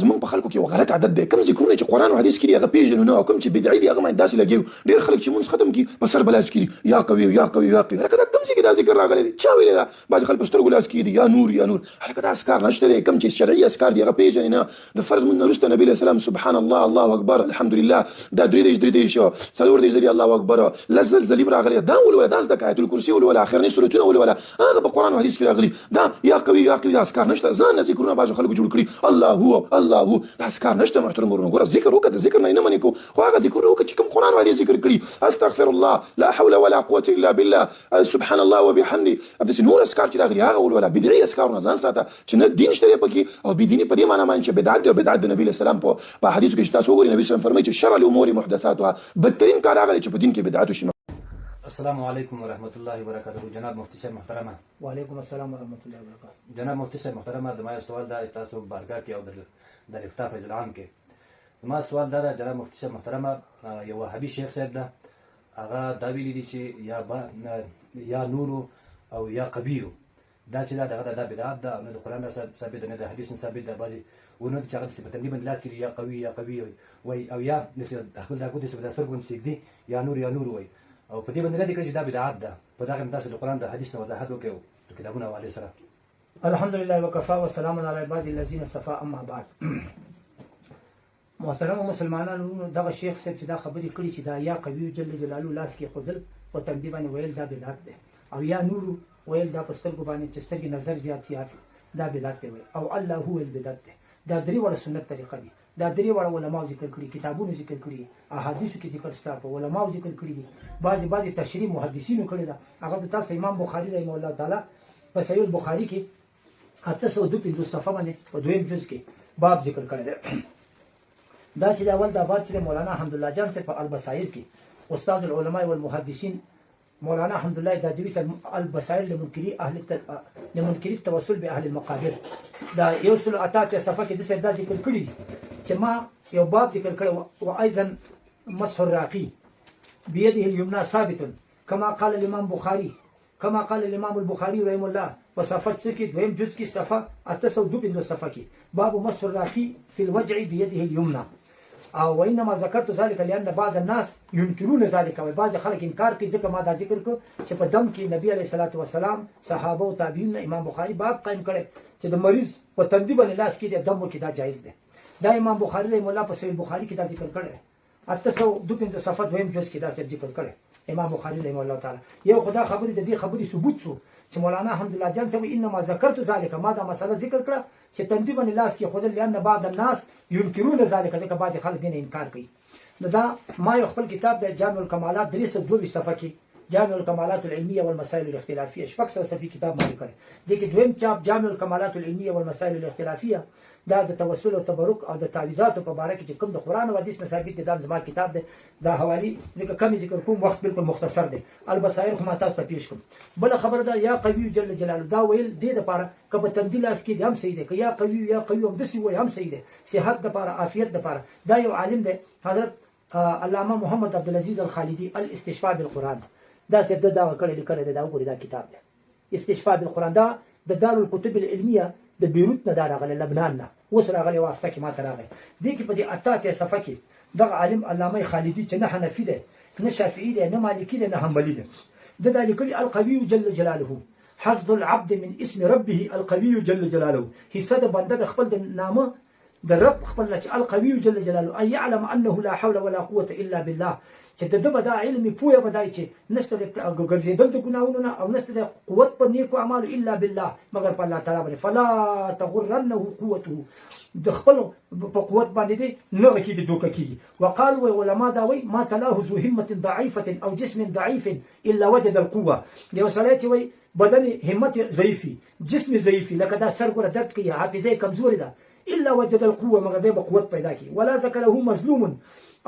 زمونږ په خلکو کې یو غلط عادت دی، کوم ذکرونه چې قرآن او حدیث کې دي هغه پېژنو نه، او کوم چې بدعي دي هغه باندې داسې لګېو. ډېر خلک چې مونځ ختم کړي په سر به لاس کړي یا قوي یا قوي یا قوي، هلکه دا کوم ځای کې دا ذکر راغلی دی؟ چا ویلی دا؟ بعضې خلک په سترګو لاس کېږدي یا نور یا نور، هلکه دا اذکار نشته دی. کوم چې شرعي اذکار دي هغه پېژنې نه. د فرض مونځ نه وروسته نبي علیه السلام سبحان الله، الله اکبر، الحمدلله، دا درې دېرش څلور دېرش ځلې الله اکبر، لس زلزلې به راغلي، دا ولوله، دا زده کړه، آیت الکرسي ولوله، اخرني سورتونه ولوله، هغه په قرآن او حدیث کې راغلي. دا یا قوي یا قوي دا اذکار نشته. ځان نه ذکرونه بعضو خلکو جوړ کړي، الله هو الله هو، دا اذکار نشته. محترم ورونو، ګوره ذکر وکړه، د ذکر نه یې نه منې کوو، خو هغه ذکرونه وکړه چې کوم قرآن او حدیث ذکر کړي. استغفر الله، لا حول ولا قوة الا بالله، سبحان الله وبحمده، همداسې نور اذکار چې راغلي هغه ولوله. بدعي اذکارونه ځان ساته چې نه دین شته دی پکې، او بېدیني په دې معنی باندې چې بدعت دی، او بدعت د نبي علیه السلام په حدیثو کې چې تاسو وګورئ، نبي صلی الله علیه وسلم فرمایي چې شر الامور محدثاتها، بدترین کار هغه دی چې په دین کې بدعت وشي. السلام علیکم ورحمۃ اللہ وبرکاتہ. جناب مفتی صاحب محترمه. وعلیکم السلام ورحمۃ اللہ وبرکاتہ. جناب مفتی صاحب محترمه، زما سوال دا تاسو بارګاه کې او د افتاء فیض العام کې زما سوال دا ده. جناب مفتی صاحب محترمه، یو وهابي شیخ صاحب ده، هغه دا ویلي دي چې یا نورو او یا قبیو، دا چې دا دغه دا بدعت ده، نه د قرآن ثابت ده، نه د حدیث ثابت ده. بعضې ونه چې هغه داسې په تندي باندې لاس کړي یا قوي یا قوي وایي، او یا خپل دا ګوتې چې په سترګو باندې سېږدي یا نور وایي، او په دې باندې ردې کړي چې دا بدعت ده. په دغه تاسو د قرآن د حدیث نه وضاحت وکړئ د کتابونو حوالې سره. الحمدلله وکفا وسلام علی عباد الذین اصطفى، اما بعد. محترم مسلمانانو، دغه شیخ صاحب چې دا خبرې کړي چې دا یا قوي جل جلاله لاس کې ښودل په تندي باندې ویل دا بدعت دی، او یا نورو ویل دا په سترګو باندې چې سترګې نظر زیات دا بدعت دی، او الله هو البدعت دی. دا درې وړه سنت طریقه دي، دا درې وړه علماو ذکر کړي، کتابونو ذکر کړي، احادیثو کې ذکر شته، په علماو ذکر کړي دي، بعضې تشریح محدثینو کړې ده. هغه د تاسو امام بخاري رحمه الله تعالی په صحیح البخاري کې 852 صفحه باندې په دویم جز کې باب ذکر کړی دی. دا چې د اول دا باب چې مولانا حمدالله جان صاحب په البصائر کې استاد العلماء والمحدثین مولانا حمدالله داجوی صاحب البصائر لمنکری التوسل باهل المقابر، دا 188 صفحه کې د صاحب دا ذکر کړی چې ما یو باب ذکر کړی، و ايضا مسح الراقي بيده اليمنى ثابت كما قال الامام البخاري رحمه الله په صفحه کې دویم جز کې صفحه 802 صفحه کې باب مسح الراقي في الوجع بيده اليمنى. او وانما ذکرت ذلك لان بعض الناس ينكرون ذلك، او بعض خلک انکار کوي، ځکه ما دا ذکر کو چې په دم کې نبی عليه الصلاه والسلام صحابه او تابعین امام بخاری باب قائم کړي چې د مریض په تندي باندې لاس کې د دم کې دا جایز ده. دا امام بخاری رحمه الله په صحیح بخاری کې دا ذکر کړي، 802 صفحه دویم جز کې دا ذکر کړي امام بخاری رحمه الله تعالی. یو خدا خبرې د دې خبرې ثبوت شو چې مولانا حمدالله جان صاحب انما ذکرت ذلك، ما دا مسله ذکر کړه چې تندي باندې لاس کې خودل، لأن بعض الناس ينكرون ذلك، ځکه بعض خلک دین انکار کوي. نو دا ما یو خپل کتاب د جامع الکمالات 322 صفحه کې جامع الکمالات العلميه والمسائل الاختلافيه شپږ صفحې کتاب ما لیکلی دی، کې دویم چاپ جامع الکمالات العلميه والمسائل الاختلافيه، دا د توسل او تبرک او د تعویذاتو په باره کې چې کوم د قرآن او حدیث نه ثابت دي، دا زما کتاب دی. دا حوالی ځکه کمی ذکر کوم، وخت بالکل مختصر دی. البصائر خو ما تاسو ته پیش کوم. بله خبره ده، یا قوي جل جلاله دا ویل دې دپاره که په تندي لاس کې دی هم صحیح دی، که یا قوي همداسې وایي هم صحیح دی، صحت دپاره عافیت دپاره. دا یو عالم دی حضرت علامه محمد عبدالعزیز الخالدي الاستشفاء بالقرآن، دا صاحب دا کړی لیکلی دی، دا وګورئ دا کتاب دی استشفاء بالقرآن. دا د دارالکتب العلمیه د بیروت نه دا راغلی، لبنان نه، اوس راغلی واسطه کې ماته راغی. دې کې په دې 88 صفحه کې دغه عالم علامه خالدي چې نه حنفي دی، نه شافعي دی، نه مالکي دی، نه حنبلي دی، دا لیکلي القوي جل جلاله حظ العبد من اسم ربه القوي جل جلاله، حصه د بنده د خپل د نامه د رب خپل چې القوي جل جلاله ان يعلم انه لا حول ولا قوه الا بالله، چې د به دا علم پوهه بدای چې نشته د ګرځېدل د ګناهونو نه، او نشته د قوت په نیکو اعمالو الا بالله مگر په الله تعالی باندې. فلا تغرنه قوته، د خپل په قوت باندې دی نه کېږي، دوکه کېږي. وقالوا علما دا وایي ما تلاه ذو همه ضعیفه او جسم ضعیف الا وجد القوه، یو سړی چې وایي بدن همت ضعیفي، جسم ضعیفي، لکه دا سر ګوره درد کوي، حافظه کمزوري ده، الا وجد القوه مگر دی به قوت پیدا کړي. ولا ذکره مظلوم،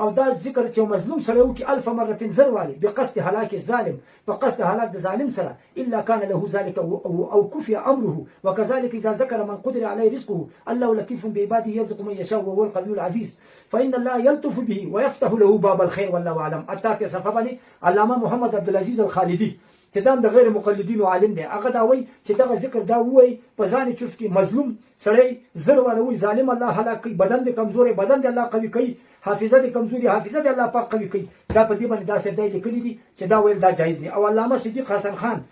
او دا ذکر چې مظلوم سره وکړي 1000 مره زر والی بقصد هلاك الظالم، فقصد هلاك د ظالم سره، الا كان له ذلك او كفي امره. وكذلك اذا ذكر من قدر عليه رزقه الله لطيف بعباده يرزق من يشاء وهو القوي العزيز، فان الله يلطف به ويفتح له باب الخير والله اعلم. اتاك صفه علامه محمد عبدالعزيز الخالدي چې دا د غیر مقلدینو عالم دی هغه دا وایي چې دغه ذکر دا وایي په ځان چوف کې مظلوم سړی زر واروي ظالم الله هلاک کوي بدن دې کمزوري بدن دې الله قوي کوي حافظه دې کمزوري حافظه دې الله پاک قوي کوي دا په دې باندې دا څه دی لیکلي دي چې دا ویل دا جایز دي او علامه صدیق حسن خان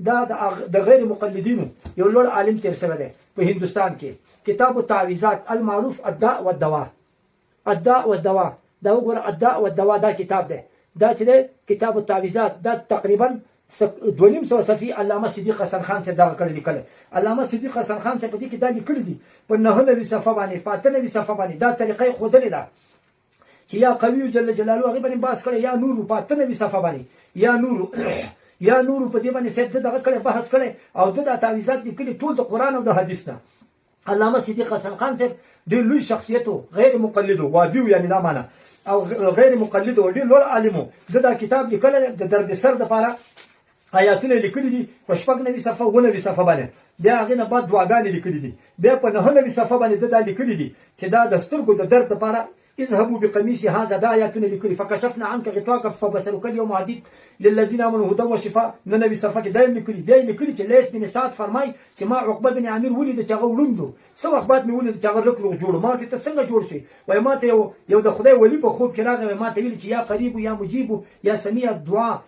دا د غیر مقلدینو یو لوړ عالم تیر شوی دی په هندستان کې کتاب التعویذات المعروف الداء والدواء الداء والدواء دا وګوره الداء والدواء دا کتاب دی دا چې دی کتاب التعویذات دا تقریبا 200 صفحې علامه صدیق حسن خان سے دا کړی لیکل علامه صدیق حسن خان سے په دې کې دا لیکل دي په 99 صفحه باندې په 98 صفحه باندې دا طریقې خودلې ده چې یا قوی جل جلاله هغه باندې باس کړي یا نور په 98 صفحه باندې یا نور په دې باندې سید دغه کړي بحث کړي او د تعویذات لیکلي ټول د قران او د حدیث نه علامه صدیق حسن خان سے د لوی شخصیتو غیر مقلدو وادیو یعنی دا معنا او غیر مقلدو ډیر لوړ عالمو دا کتاب لیکل د درد سر د پاره آیاتونه لیکلي دي په 99 صفحه 99 صفحه باندې بیا هغه نه بعد دعاګانې لیکلي دي بیا په 99 صفحه باندې دا لیکلي دي چې دا د سترګو د درد لپاره اذهبوا بقميص هذا دا آياتنا لكل فكشفنا عنك غطاءك فبصرك اليوم عديد للذين امنوا هدى وشفاء نبي صفحه دایم لیکلي چې لیس بن سعد فرمای چې ما عقبه بن عامر ولید چې هغه وړوندو سو اخبات مې ولید چې هغه رکلو جوړ ما ته څنګه جوړ شي وای ما ته یو د خدای ولی په خوب کې راغی ما ته ویل چې یا قریب یا مجيب یا سميع الدعاء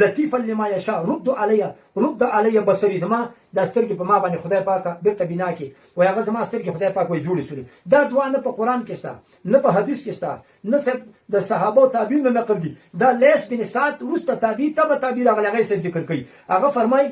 لطيفا لما يشاء رد علي بصري زما دا سترګې په ما باندې خدای پاک بیرته بنا کې وای هغه زما سترګې خدای پاک وای جوړې سولې دا دعا نه په قران کې شته نه په حدیث کې شته نه صرف د صحابه او تابعین نه نقل دي دا لیس بن سعد ورسته تابعی تبع تابعی راغلی هغه ذکر کوي هغه فرمای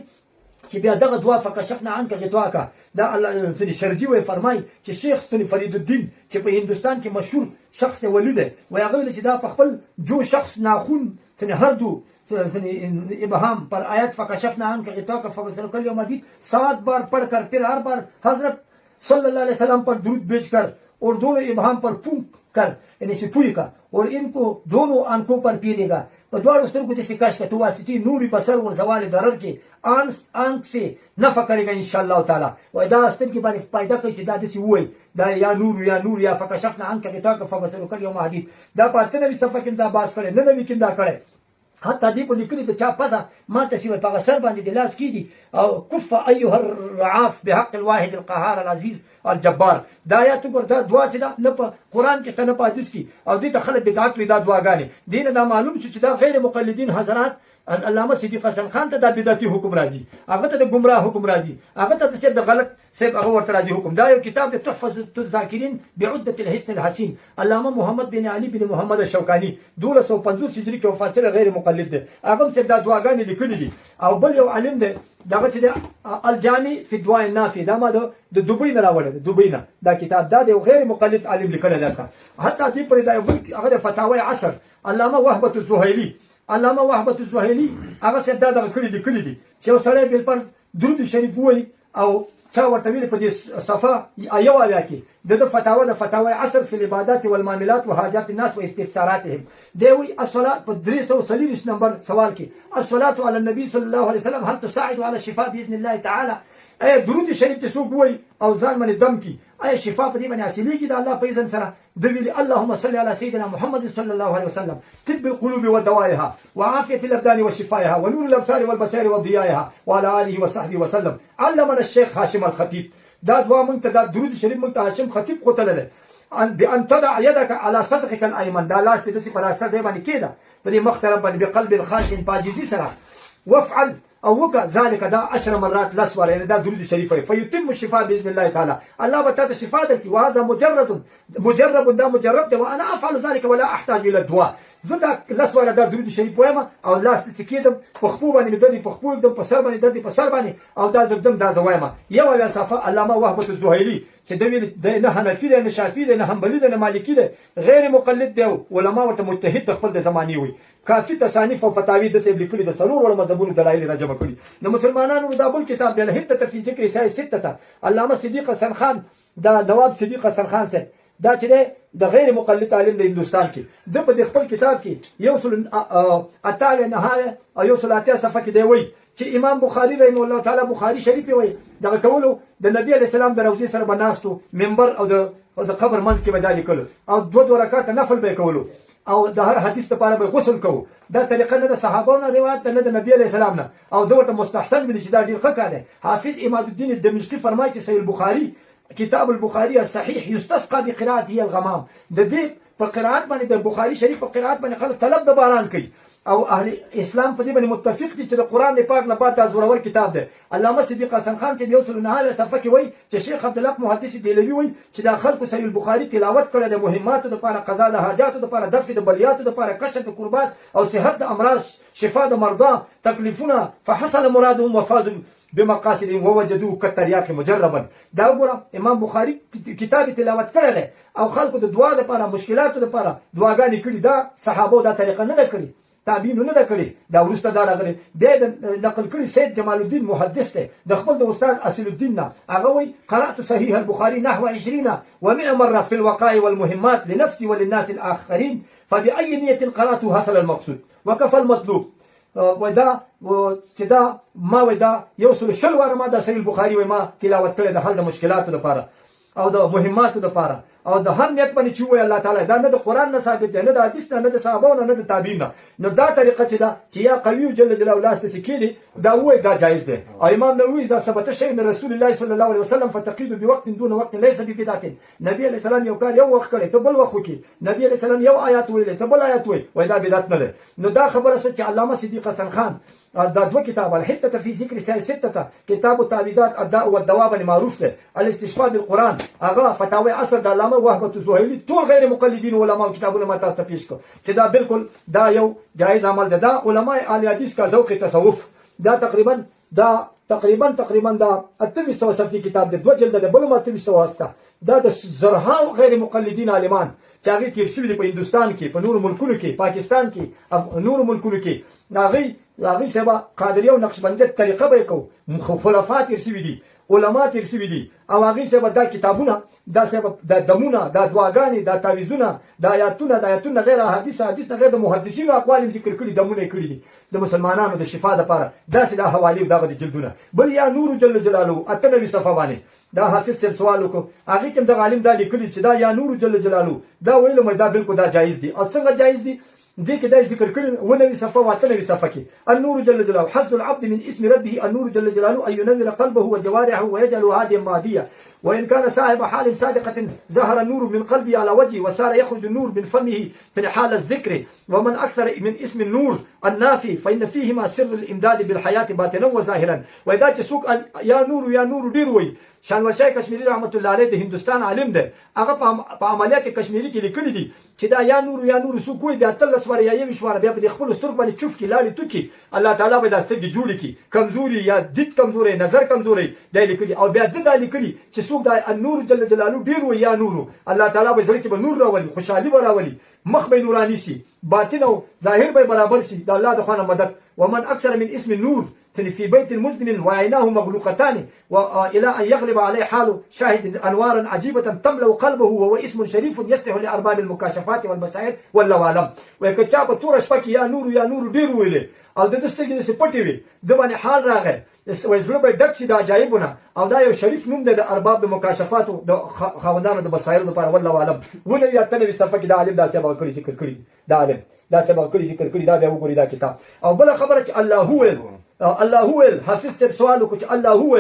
چې بیا دغه دعا فکشفنا عنك غطاءك دا الله فن شرجی وای فرمای چې شیخ سنی فرید الدین چې په هندستان کې مشهور شخص دی ولی دی وای هغه چې دا په خپل جو شخص ناخون سن هر دو ابهام پر آیت فکشفنا عنك غطاءك فبصرك اليوم عديد 7 बार पढ़कर फिर हर बार हजरत सल्लल्लाहु अलैहि वसल्लम पर दुरूद भेजकर और दोनों इबहam पर फूंक कर यानी सिपुरी का और इनको दोनों आंखों पर पीलेगा द्वार उस को जैसे कश का तो वासिती नूरी बसर और जवाल दरर के आंख से नफा करेगा इंशाअल्लाह ताला और इदा अस्तर की बारे पैदा कोई जिदा से हुए दा या नूर या फकशफना عنك غطاءك فبصرك اليوم عديد دا پاتنه وی صفه کې دا باس کړي نه نوی کې دا کړي حتی دې په لیکلي د چا پزه ما ته شوی په سر باندې د لاس کیدی او کف ایها الرعاف بحق الواحد القهار العزيز الجبار دا آیات ګور دا دعا چې دا نه په قران کې نه په حدیث کې او دې ته خلک بدعت وي دا دعاګانې دین دا معلوم چې دا غیر مقلدین حضرات علامه صدیق حسن خان ته د بدعتي حکم راځي هغه ته د گمراه حکم راځي هغه ته د غلط سیب هغه ورته راځي حکم دا یو کتاب د تحفظ الذاکرین بعده الحسن الحسین علامه محمد بن علي بن محمد الشوکانی 1250 هجری کې وفات شوی غیر مقلد دی هغه څه د دعاګانې لیکلي دي او بل یو عالم دی دغه چې الجامع فی الدعاء النافع دا ما د دوبۍ نه راوړل دوبۍ نه دا کتاب دا د غیر مقلد عالم لیکل دی حتی دې پر دا هغه فتاوی عصر علامه وهبه الزهيلي علامه وهبه الزهيلي هغه څه دا دغه کړی دي چې وسړی بل پر درود شریف وای او چا ورته ویل په دې صفه ایو اویا کې د فتاوی عصر فی العبادات والمعاملات وحاجات الناس واستفساراتهم دی وی الصلاه په 330 نمبر سوال کې الصلاه علی النبي صلی الله علیه وسلم هل تساعد على الشفاء باذن الله تعالی اے درود شریف ته څوک وای او ځان باندې دم کی اے شفا په دې باندې حاصلېږي د الله په اذن سره د ویل اللهم صل على سيدنا محمد صلى الله عليه وسلم طب القلوب ودوائها وعافيه الابدان وشفائها ونور الابصار والبصائر وضيائها وعلى اله وصحبه وسلم علمنا الشيخ هاشم الخطيب دا دعا مونږ ته دا درود شریف مونږ ته هاشم خطیب قتل بان تضع يدك على صدقك الايمن دا لاس دې په راسته دی باندې کېده په دې مخترب باندې بقلب خاشع باجزي سره وافعل او وکا ذلك دا 10 مرات لسوره يعني دا درود شريف فيتم الشفاء باذن الله تعالى الله بتاته شفاء دك وهذا مجرب دا مجرب ده وانا افعل ذلك ولا احتاج الى الدعاء زدا لسوره دا درود شريف وایم او لاس تسکیدم پخپو باندې بدري پخپو دم په سر باندې ددي په سر باندې او دا زدم دا زوایم یو ولا صفه علامه وهبه الزهيلي چې د نه حنفي ده نه شافعي ده نه حنبلي ده نه مالکي ده غیر مقلد ده علماء ورته مجتهد خپل د زماني وي کافی تصانیف او فتاوی د سیب لیکلي د سرور ول مذهبونو دلایل راجمه کړي د مسلمانانو د بل کتاب د هدته فی ذکر سای سته علامه صدیق حسن خان دا نواب صدیق حسن خان سے دا چې د غیر مقلد عالم د هندستان کې د په خپل کتاب کې یو سل اتاوی نهایه او یو سل اتیا صفحه کې دی وای چې امام بخاری رحمه الله تعالی بخاری شریف وای دغه کولو د نبی علی السلام د روزي سره بناستو منبر او د قبر منځ کې بدالي کولو او 2 رکعات نفل به کولو او د هر حدیث لپاره به غسل کوو دا طریقه نه د صحابانو روایت نه د نبی علیه السلام نه او دا ورته مستحسن ویل چې دا ډیر ښه کار دی حافظ اماد الدین الدمشقي فرمایي چې صحیح البخاري کتاب البخاري الصحيح يستسقى بقراءته الغمام د دې په قرائت باندې د بخاري شریف په قرائت باندې خلک طلب د باران کوي او اهل اسلام په دې باندې متفق دي چې د قران پاک نه بعد دا زورور کتاب دی علامه صدیق حسن خان چې یو څل نه صفحه کې وایي چې شیخ عبدالله محدث دیلوی وایي چې دا خلکو صحیح البخاري تلاوت کړي د مهماتو لپاره قضا د حاجاتو لپاره دفع د بلیاتو لپاره کشف د قربات او صحت د امراض شفاء د مرضى تکلیفونه فحصل مرادهم وفازوا بمقاصدهم ووجدوه كالترياق مجربا دا وګوره امام بخاري کتاب تلاوت کړی دی او خلکو د دعا لپاره مشکلاتو لپاره دعاګانې کړي دا صحابو دا طریقه نه ده کړې تابعین نه ده کړې دا وروسته دا راغلی دی د نقل کړي سید جمال الدین محدث دی د خپل د استاد اصل الدین نه هغه وایي قرأت صحيح البخاري نحو 20 و100 مرة في الوقائع والمهمات لنفسي وللناس الآخرين فبأي نية قرأته حصل المقصود وكفى المطلوب ودا چې دا ما ودا یو سل شل واره ما د صحیح البخاري و ما تلاوت کړی د حل د مشکلاتو لپاره او د مهماتو لپاره او د هر نیت باندې چې وای الله تعالی دا نه د قران نه ثابت دی نه د حدیث نه د صحابه نه د تابعین نه نو دا طریقه چې دا چې یا قوی جل جلاله لاس ته کېږي دا وای دا جایز دی او امام نووي دا ثبت شی من رسول الله صلی الله علیه وسلم فتقید بوقت دون وقت ليس ببدعه نبی علیہ السلام یو کار یو وخت کړي ته بل وخت کې نبی علیہ السلام یو آیات ویلې ته بل آیات وای دا بدعت نه ده نو دا خبره چې علامه صدیق حسن خان دا دو کتاب الحته في ذكر سته کتاب التعویذات الداء والدواء باندې معروف ده الاستشفاء بالقران هغه فتاوی عصر د علامه وهبه الزهيلي ټول غیر مقلدین علما کتابونه ما تاسو ته پیښ کو چې دا بالکل دا یو جایز عمل ده دا علماء اهل حدیث کا ذوق تصوف دا تقریبا دا 2800 صفحې کتاب ده دو جلد ده بل ما 2800 واسطه دا د زرها غیر مقلدین عالمان چې هغه تیر شوي په هندستان کې په نور ملکونو کې پاکستان کې نور ملکونو کې هغه سبا قادریه او نقشبندیه طریقه به کو خلفات تیر شوي دي علما تیر شوي دي او هغه سبا دا کتابونه دا سبب دا دمونه دا دعاګانې دا تعویذونه دا آیاتونه غیر حدیث غیر د محدثینو اقوال ذکر کړي دمونه کړي دي د مسلمانانو د شفا لپاره دا سدا حوالی دا د جلدونه بل یا نور جل جلاله اتنوي صفه باندې دا حافظ سره سوال وکړو هغه کوم د عالم دا لیکلي چې دا یا نور جل جلاله دا ویلو مې دا بالکل دا جایز دي او څنګه جایز دي دي كده ذكر كل ونبي صفه واتنبي صفكي النور جل جلاله حسب العبد من اسم ربه النور جل جلاله أن ينور قلبه وجوارحه ويجعل هذه مادية وإن كان صاحب حال صادقة ظهر النور من قلبه على وجهه وصار يخرج النور من فمه في حال الذكر ومن أكثر من اسم النور النافي فإن فيهما سر الإمداد بالحياة باطنا وظاهرا وإذا تسوق يا نور ديروي شانوشای کشمیری رحمت الله علیه د هندستان عالم ده هغه په عملیات کشمیری کې لیکلي دي چې دا یا نور سو کوی بیا تل سوار یا یو شوار بیا په خپل سترګ باندې چوف کې لاړې تو کې الله تعالی به داسته کې جوړ کی کمزوري یا دید کمزوري نظر کمزوري دی لیکلي او بیا د لیکلي چې څوک دا النور جل جلاله ډیر و یا نور الله تعالی به زړه کې به نور راولي خوشحالي به راولي مخ به نورانی شي باطن او ظاهر به برابر شي د الله د خوانه مدد ومن اکثر من اسم النور في بيت المسلم وعيناه مغلوقتان والى ان يغلب عليه حاله شاهد انوارا عجيبه تملا قلبه وهو اسم شريف يصلح لارباب المكاشفات والبصائر واللوالم وکچا په تور شپه کې یا نور ډیر ویلې او د دستګې څخه پټې وي د باندې حال راغی وای زړه به ډک شي د عجایبونه او دا یو شریف نوم دی د ارباب د مکاشفات او د خوندانو د بصائر لپاره واللوالم ونه یا تنوي صفه کې د عالم داسې به کړی ذکر کړی دا عالم داسې به کړی ذکر کړی دا به وګوري دا کتاب او بل خبره چې الله هو حافظ صاحب سوال وکړ چې الله هو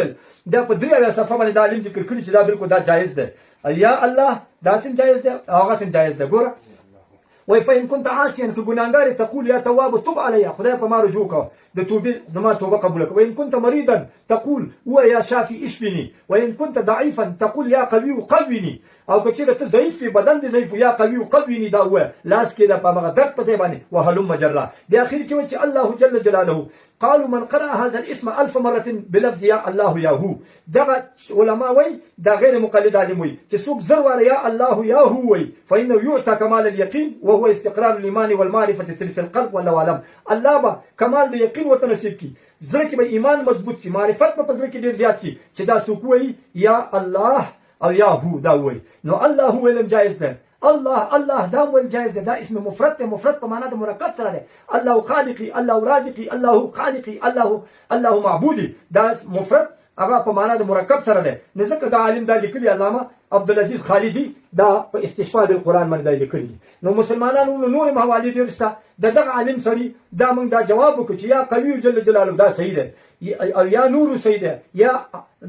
دا په دریو صفه باندې د عالم ذکر کړی چې دا بالکل دا جایز ده یا الله دا سم جایز ده هغه سم جایز ده ګوره وفإن كنت عاصيا كغنانغار تقول يا تواب تب علي خدای په ما رجوع کو د توبه زما توبه قبول کړه وإن كنت مريضا تقول هو يا شافي اشفني وإن كنت ضعيفا تقول يا قوي قويني او کچې ته ضعیف في بدن دې ضعیف یا قوي قويني دا هو لاس کې دا په مغه درد په ځای باندې وهلم مجرا د اخر کې چې الله جل جلاله قالوا من قرأ هذا الاسم 1000 مرة بلفظ يا الله يا هو دغه علماء وي دا غیر مقلد عالم وي چې څوک زر واره يا الله يا هو وي فإنه يؤتى كمال اليقين وهو استقرار الإيمان والمعرفة في القلب والعالم الله با کمال د یقین وتنصیب کی زړه کې به ایمان مضبوط شي معرفت په زړه کې ډیر زیات شي چې دا څوک وي یا الله او یا هو دا وي نو الله هو علم جائز ده الله دا ول جائز ده دا اسم مفرد په معنا د مرکب سره ده الله خالقي الله رازقي الله خالقي الله معبودي دا مفرد هغه په معنا د مرکب سره دی نو ځکه دا عالم دا لیکلي علامه عبدالعزیز خالدي دا په استشفاء بالقرآن باندې دا لیکلي دي نو مسلمانانو نور حوالې ډېر شته د دغه عالم سړي دا موږ دا جواب وکړو چې یا قوي جل جلاله دا صحیح دی او یا نور صحیح دی یا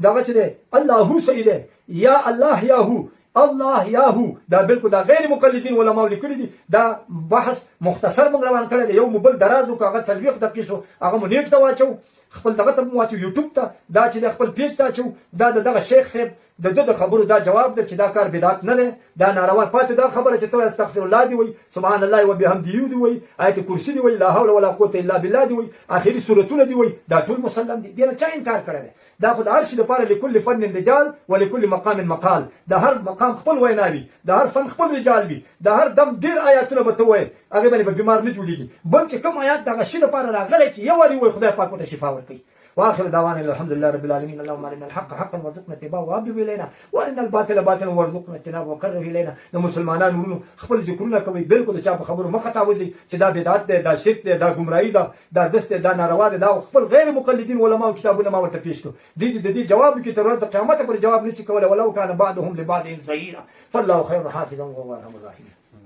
دغه چې دی الله صحیح دی یا الله یاهو الله یاهو دا بالکل دا غیر مقلدین علماء لیکلي دي دا بحث مختصر موږ روان کړی دی یو موبایل دراز وکړو هغه 40 دقیقې شو هغه مو نیټ ته واچو خپل دغه ته واچو یوټیوب ته دا چې خپل پیج ته اچو دا دغه شیخ صاحب د خبرو دا جواب دی چې دا کار بدعت نه دی دا ناروا پاتې دا خبره چې ته استغفر الله دی وای سبحان الله وبحمده دی وای آیت کرسی دی وای لا حول ولا قوت الا بالله دی وای اخري سورتونه دی وای دا ټول مسلم دي دا چا انکار کړی دی دا خو د هر شي لپاره لكل فن رجال ولكل مقام مقال دا هر مقام خپل وینا وي دا هر فن خپل رجال وي دا هر دم ډیر آیاتونه به ته وایي هغه باندې به بیمار نه جوړیږي بل چې کوم آیات دغه شي لپاره راغلی چې یو واري وایي خدای پاک ورته شفا ورکوي واخر دعوانا الحمد لله رب العالمين اللهم ارنا الحق حقا وارزقنا اتباعه وحبب الينا وارنا الباطل باطلا وارزقنا اجتنابه وكره الينا نو مسلمانان ورونو خپل ذکرونه کوي بالکل چا په خبرو مخه تاوځي چې دا بدعت ده دا شرک ده دا گمراهي ده دا دست دا ناروا ده دا خپل غیر مقلدین علما کتابونه ما ورته پیش کړو د دې جواب کې تر ورځې قیامت پر جواب نشي کولای ولو کان بعضهم لبعض ظهيرا فالله خير حافظا وهو ارحم الراحمين